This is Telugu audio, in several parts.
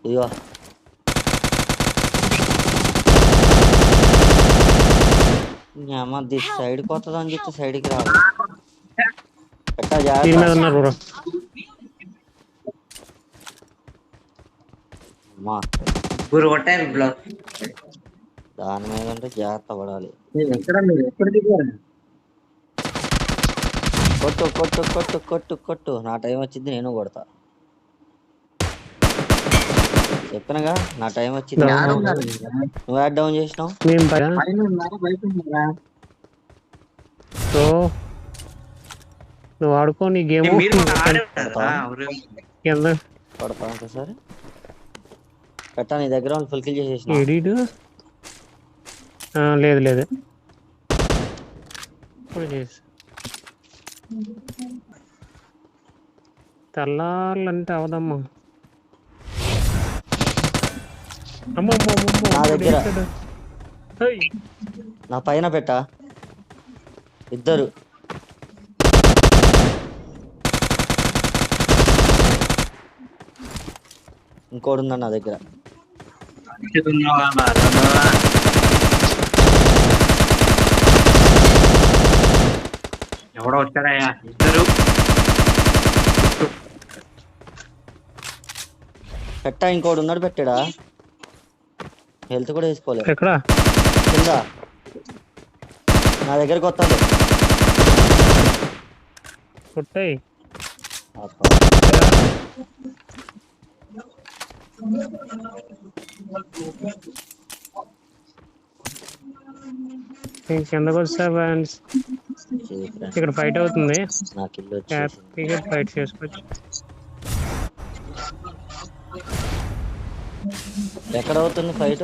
ఇదిగో అమ్మ దిస్ సైడ్ కొత్తది అని చెప్తే సైడ్కి రాదు. పెట్టా దీని మీద జాగ్రత్త. ఉన్నారు బ్రో. అమ్మా గురు కొట్టారు బ్లో. దాని మీద అంటే జాగ్రత్త పడాలి. ఎక్కడ మీరు ఎక్కడ దిగారు? కొట్టు కొట్టు కొట్టు కొట్టు కొట్టు. నా టైం వచ్చింది, నేను కొడతా. చెప్పినగా నా టైం వచ్చింది. నువ్వు యాడ్ డౌన్ చేసినావు. మేము సో నువ్వు ఆడుకో నీ గేమ్. కింద కొడతా ఒకసారి. పెట్టా నీ దగ్గర ఫుల్ కిల్ చేసేసిన. ఎడిట్ లేదు లేదు ఇప్పుడు చేసి తెల్లార్లంటే అవదమ్మా. అమ్మో నా దగ్గర నా పైన పెట్టా ఇద్దరు. ఇంకోటి ఉందా నా దగ్గర. ఎవడో వచ్చాడయ్యా ఇద్దరు. పెట్టా ఇంకోటి ఉన్నాడు. పెట్టాడా హెల్త్ కూడా వేసుకోలేదు. ఎక్కడ కింద నా దగ్గరకు వస్తాడు. కొట్టాయి కిందకు వస్తా ఫ్రెండ్స్. ఇక్కడ ఫైట్ అవుతుంది. నాకు ఇల్లు హ్యాపీగా ఫైట్ చేసుకోవచ్చు. ఎక్కడ అవుతుంది ఫైట్?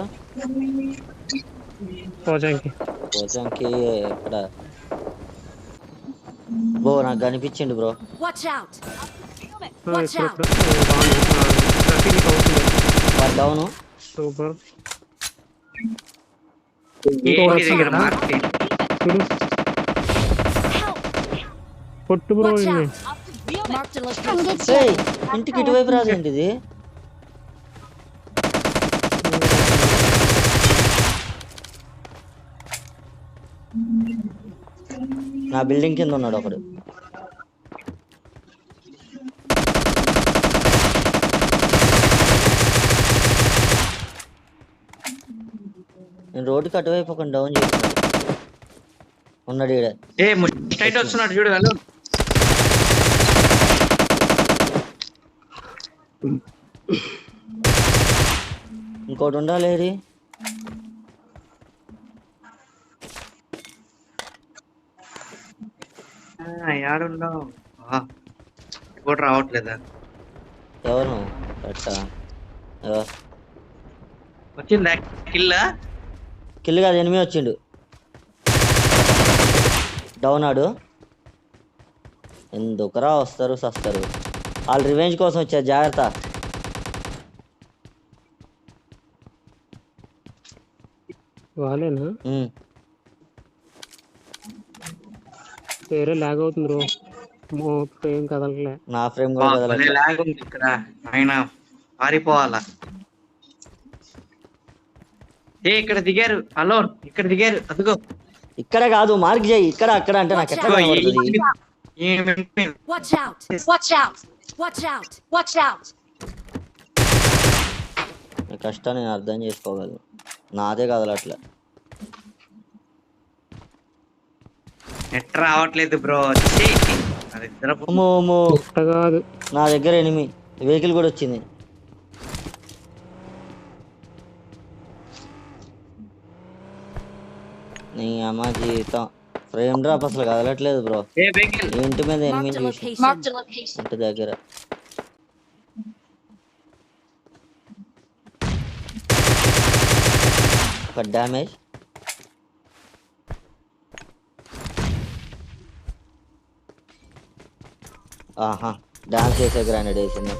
పోజానికి ఎక్కడ? బ్రో నాకు కనిపించిండు బ్రో. డౌను. సూపర్. పొట్టు బ్రో ఇది. ఇంటికి ఇటువైపు రాదేంటి ఇది? నా బిల్డింగ్ కింద ఉన్నాడు ఒకడు. నేను రోడ్డుకి అటువైపు ఒక డౌన్ చేస్తాను. ఉన్నాడు ఈడ. వస్తున్నాడు చూడు. హలో ఇంకోటి ఉండాలి. యాడున్నావు? ఇంకోటి రావట్లేదా? ఎవరు పెట్టా వచ్చిందా కిల్? కిల్ కాదు, ఎనిమిది వచ్చిండు. డౌన్ ఆడు. ఎందుకురా వస్తారు సస్తారు. వాళ్ళు రివెంజ్ కోసం వచ్చారు. జాగ్రత్త. వాళ్ళేనా? వేరే లాగ్ అవుతుంది బ్రో. ఫ్రేమ్ కదలలే. నా ఫ్రేమ్ కూడా కదలట్లే. లాగ్ ఉంది ఇక్కడ. ఆయన పారిపోవాలా? ఇక్కడ దిగారు. హలో ఇక్కడ దిగారు. అదిగో ఇక్కడ కాదు, మార్క్ చేయి. ఇక్కడ అక్కడ అంటే నాకు ఎట్లా కనబడుతుంది? కష్టం నేను అర్థం చేసుకోగలను. నాదే కదలట్లే. నెట్ రావట్లేదు బ్రో. కాదు నా దగ్గర ఎనిమిది. వెహికల్ కూడా వచ్చింది. నీ అమ్మ జీవితం. ఫ్రేమ్ డ్రాప్ అసలు కదలట్లేదు బ్రో. ఇంటి మీద ఎనిమిది చూసి ఇంటి దగ్గర. ఒక డ్యామేజ్. ఆహా డాన్స్ చేసే గ్రానైడ్ వేసింది.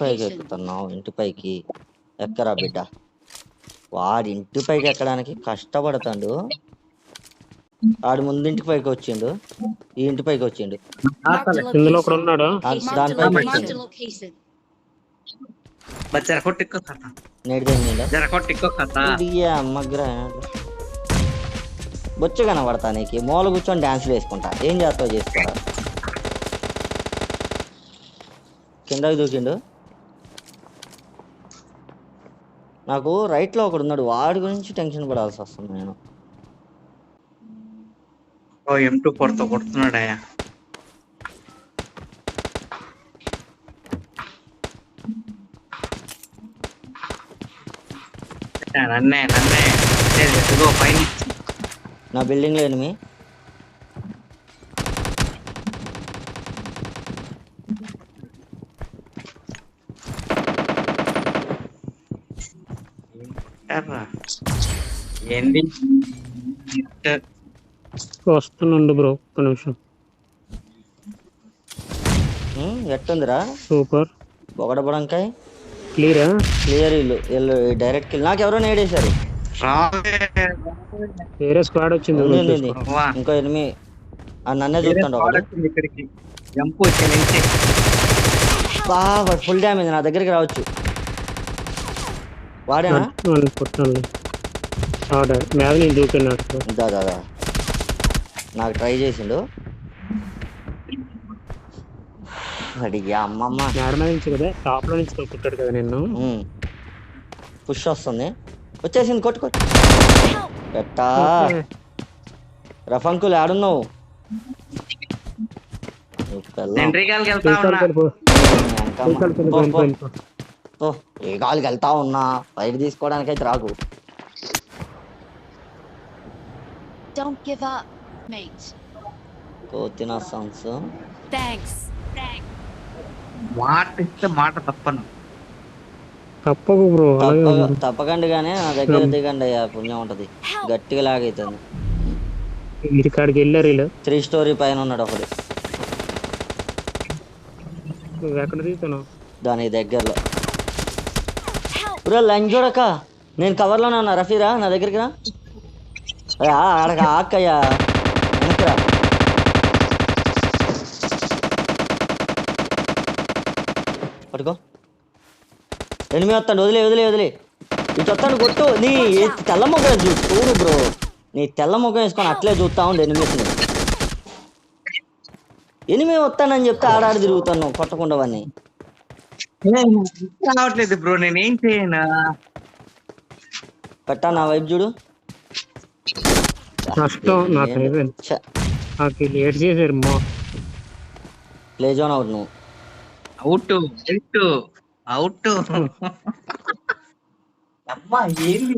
పైకి ఎక్కుతున్నావు. ఇంటి పైకి ఎక్కరా బిడ్డ. వాడి ఇంటి పైకి ఎక్కడానికి కష్టపడతాడు. ఆడు ముందింటికి పైకి వచ్చిండు, ఈ ఇంటి పైకి వచ్చిండు, ఇందులో ఒకడు ఉన్నాడు. దానిపైకి వచ్చిండు. జర కొట్టిక్కో కథ, నేడిపోయిందా జర కొట్టిక్కో కథ. అమ్మగ్రా బొచ్చు కనబడతా నీకు, మూల కూర్చొని డాన్సులు వేసుకుంటా, ఏం చేస్తావు చేసుకోరా. కిందకి దూకిండు. నాకు రైట్లో ఒకడు ఉన్నాడు, వాడి గురించి టెన్షన్ పడాల్సి వస్తుంది నేను. ఓ M24 తో కొడుతున్నాడయ్యా. నన్నే ఇదిగో పైన నా బిల్డింగ్ లో ఎనిమి. ఏంది వస్తుండు బ్రో, ఒక నిమిషం. ఎట్టుందిరా సూపర్. బొగడబడంకాయ క్లియరా? క్లియర్. ఇల్లు డైరెక్ట్ కిల్. నాకు ఎవరో నేడేశారు. వేరే స్క్వాడ్ వచ్చింది. ఇంకో ఎనిమి నన్నే చూస్తాడు ఒకటి. ఫుల్ డ్యామేజ్, నా దగ్గరికి రావచ్చు. వాడేనా? దాదా నాకు ట్రై చేసిండు. అడిగా అమ్మమ్మ కదా, టాప్ లో నుంచి కొట్టాడు కదా నిన్ను. పుష్ వస్తుంది, వచ్చేసింది, కొట్టు పెట్టా. రఫంకుల్ ఆడున్నావు? ఏ గాలికి వెళ్తా ఉన్నా, ఫైట్ తీసుకోవడానికి అయితే రాకు. కోతిన సాంగ్స్ మాట ఇస్తే మాట తప్పను. తప్పకు బ్రో, తప్పకండి కానీ నా దగ్గర దిగండి అయ్యా, పుణ్యం ఉంటది. గట్టిగా లాగైతుంది. ఇక్కడికి వెళ్ళారు 3 స్టోరీ పైన ఉన్నాడు ఒకడు. ఎక్కడ తీస్తున్నావు? దాని దగ్గరలో. బ్రో లంచ్ చూడక, నేను కవర్లోనే ఉన్నా. రఫీరా నా దగ్గరికి రా. ఆడక ఆక్కయ్యా, వెనక్కిరా. పట్టుకో. ఎనిమిది వస్తాడు, వదిలే ఇటు వస్తాడు, కొట్టు. నీ తెల్ల మొగ్గ చూడు బ్రో, నీ తెల్ల మొగ్గ వేసుకొని అట్లే చూస్తా ఉండు ఎనిమిదిని. ఎనిమిది వస్తానని చెప్తే ఆడాడు తిరుగుతాను కొట్టకుండా వాడిని. రావట్లేదు బ్రో, నేనేం చేయను. పెట్టా నా వైపు చూడు. ప్లే జోన్ అవుట్ నువ్వు. అవుట్ అమ్మా ఏంది